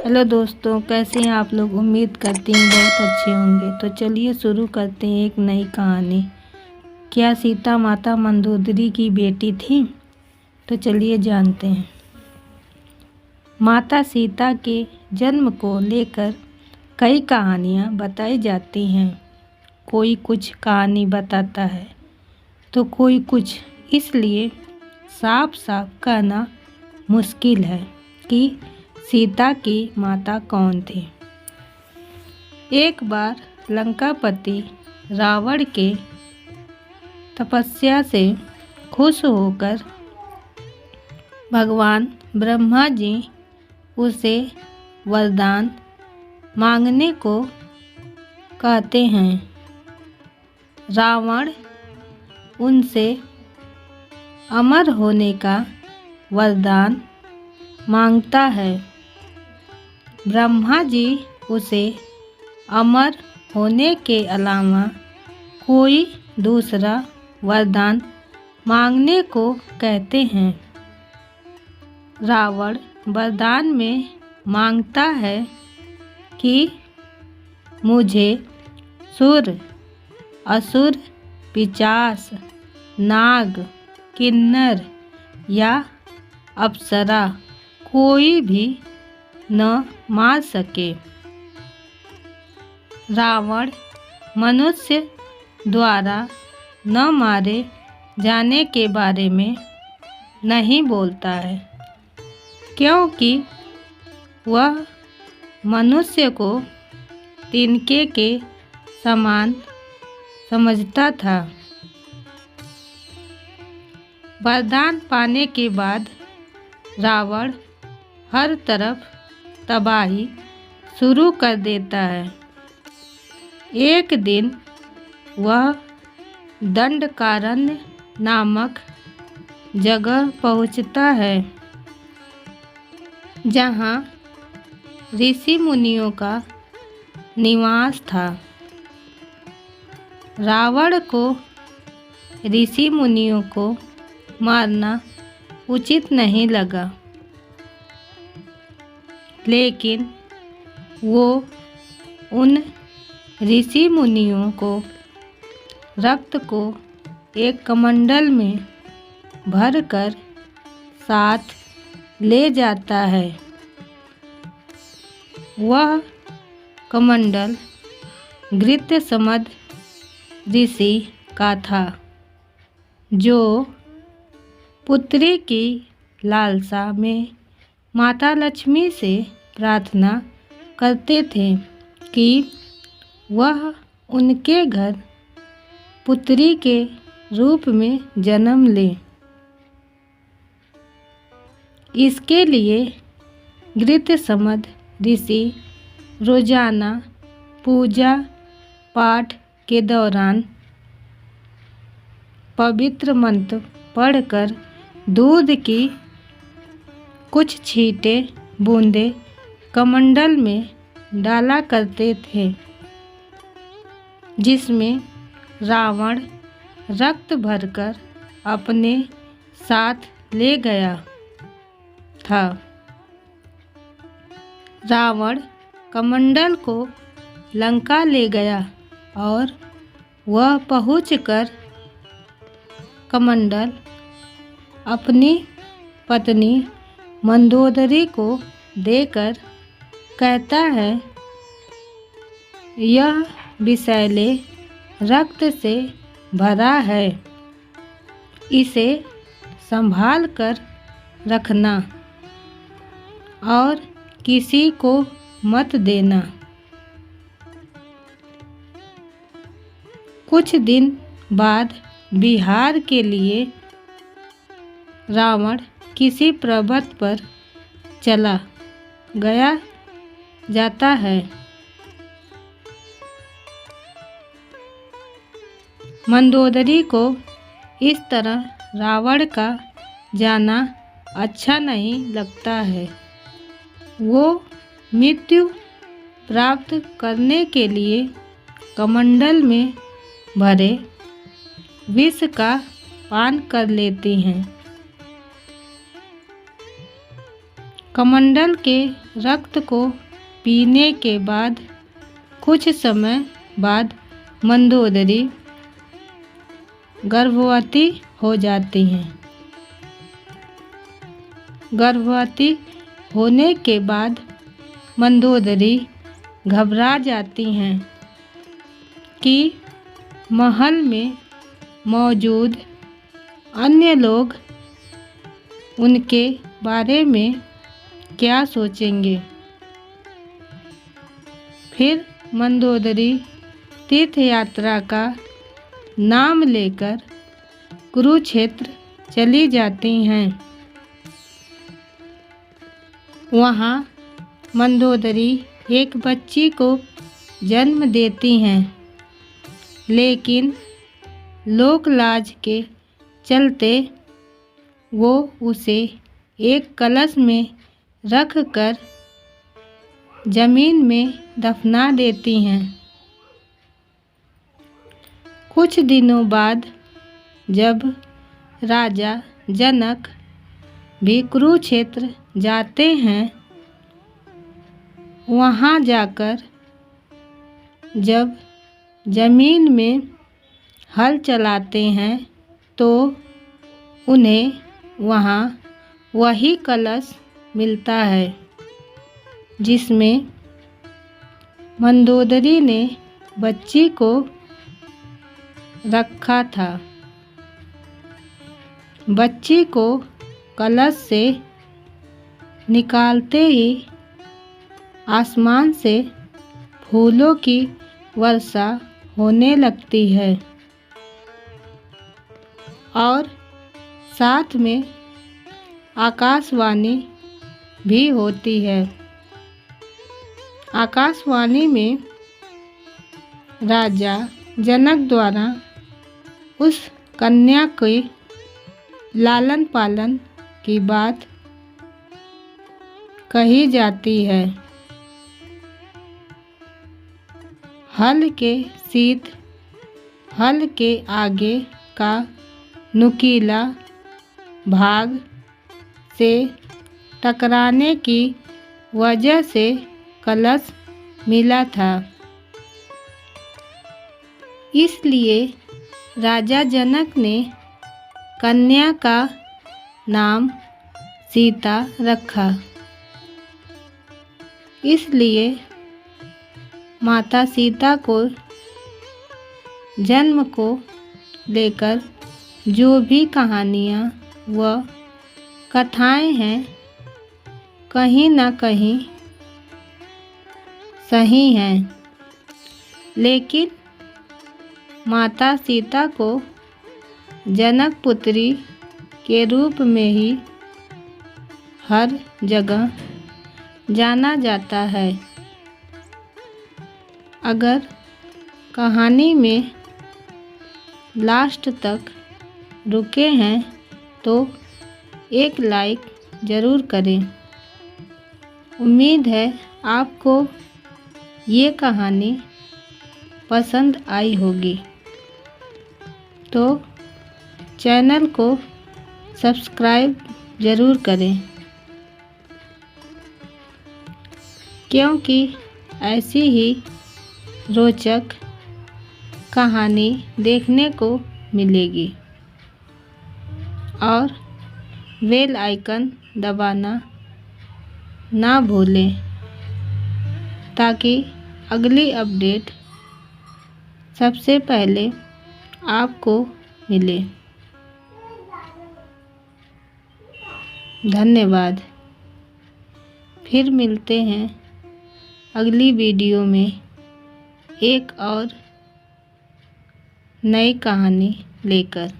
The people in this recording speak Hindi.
हेलो दोस्तों, कैसे हैं आप लोग। उम्मीद करती हूँ बहुत अच्छे होंगे। तो चलिए शुरू करते हैं एक नई कहानी। क्या सीता माता मंदोदरी की बेटी थी? तो चलिए जानते हैं। माता सीता के जन्म को लेकर कई कहानियाँ बताई जाती हैं। कोई कुछ कहानी बताता है तो कोई कुछ। इसलिए साफ साफ कहना मुश्किल है कि सीता की माता कौन थी। एक बार लंकापति रावण के तपस्या से खुश होकर भगवान ब्रह्मा जी उसे वरदान मांगने को कहते हैं। रावण उनसे अमर होने का वरदान मांगता है। ब्रह्मा जी उसे अमर होने के अलावा कोई दूसरा वरदान मांगने को कहते हैं। रावण वरदान में मांगता है कि मुझे सुर, असुर, पिशाच, नाग, किन्नर या अप्सरा कोई भी न मार सके। रावण मनुष्य द्वारा न मारे जाने के बारे में नहीं बोलता है, क्योंकि वह मनुष्य को तिनके के समान समझता था। वरदान पाने के बाद रावण हर तरफ तबाही शुरू कर देता है। एक दिन वह दंडकारण्य नामक जगह पहुंचता है, जहां ऋषि मुनियों का निवास था। रावण को ऋषि मुनियों को मारना उचित नहीं लगा, लेकिन वो उन ऋषि मुनियों को रक्त को एक कमंडल में भरकर साथ ले जाता है। वह कमंडल घृतसमद ऋषि का था, जो पुत्री की लालसा में माता लक्ष्मी से प्रार्थना करते थे कि वह उनके घर पुत्री के रूप में जन्म ले। इसके लिए घृतसमद ऋषि रोजाना पूजा पाठ के दौरान पवित्र मंत्र पढ़कर दूध की कुछ छींटे बूंदे कमंडल में डाला करते थे, जिसमें रावण रक्त भरकर अपने साथ ले गया था। रावण कमंडल को लंका ले गया और वह पहुंचकर कमंडल अपनी पत्नी मंदोदरी को देकर कहता है, यह विषैले रक्त से भरा है, इसे संभाल कर रखना और किसी को मत देना। कुछ दिन बाद विहार के लिए रावण किसी पर्वत पर चला गया जाता है। मंदोदरी को इस तरह रावण का जाना अच्छा नहीं लगता है। वो मृत्यु प्राप्त करने के लिए कमंडल में भरे विष का पान कर लेती हैं। कमंडल के रक्त को पीने के बाद कुछ समय बाद मंदोदरी गर्भवती हो जाती हैं। गर्भवती होने के बाद मंदोदरी घबरा जाती हैं कि महल में मौजूद अन्य लोग उनके बारे में क्या सोचेंगे। फिर मंदोदरी तीर्थ यात्रा का नाम लेकर कुरुक्षेत्र चली जाती हैं। वहाँ मंदोदरी एक बच्ची को जन्म देती हैं, लेकिन लोक लाज के चलते वो उसे एक कलश में रख कर जमीन में दफना देती हैं। कुछ दिनों बाद जब राजा जनक भी कुरुक्षेत्र जाते हैं, वहाँ जाकर जब जमीन में हल चलाते हैं तो उन्हें वहाँ वही कलश मिलता है जिसमें मंदोदरी ने बच्ची को रखा था। बच्ची को कलश से निकालते ही आसमान से फूलों की वर्षा होने लगती है और साथ में आकाशवाणी भी होती है। आकाशवाणी में राजा जनक द्वारा उस कन्या के लालन पालन की बात कही जाती है। हल के शीत हल के आगे का नुकीला भाग से टकराने की वजह से कलश मिला था। इसलिए राजा जनक ने कन्या का नाम सीता रखा। इसलिए माता सीता को जन्म को लेकर जो भी कहानियाँ व कथाएं हैं कहीं न कहीं सही हैं, लेकिन माता सीता को जनक पुत्री के रूप में ही हर जगह जाना जाता है। अगर कहानी में लास्ट तक रुके हैं तो एक लाइक ज़रूर करें। उम्मीद है आपको ये कहानी पसंद आई होगी। तो चैनल को सब्सक्राइब ज़रूर करें, क्योंकि ऐसी ही रोचक कहानी देखने को मिलेगी। और बेल आइकन दबाना ना भूलें ताकि अगली अपडेट सबसे पहले आपको मिले। धन्यवाद। फिर मिलते हैं अगली वीडियो में एक और नई कहानी लेकर।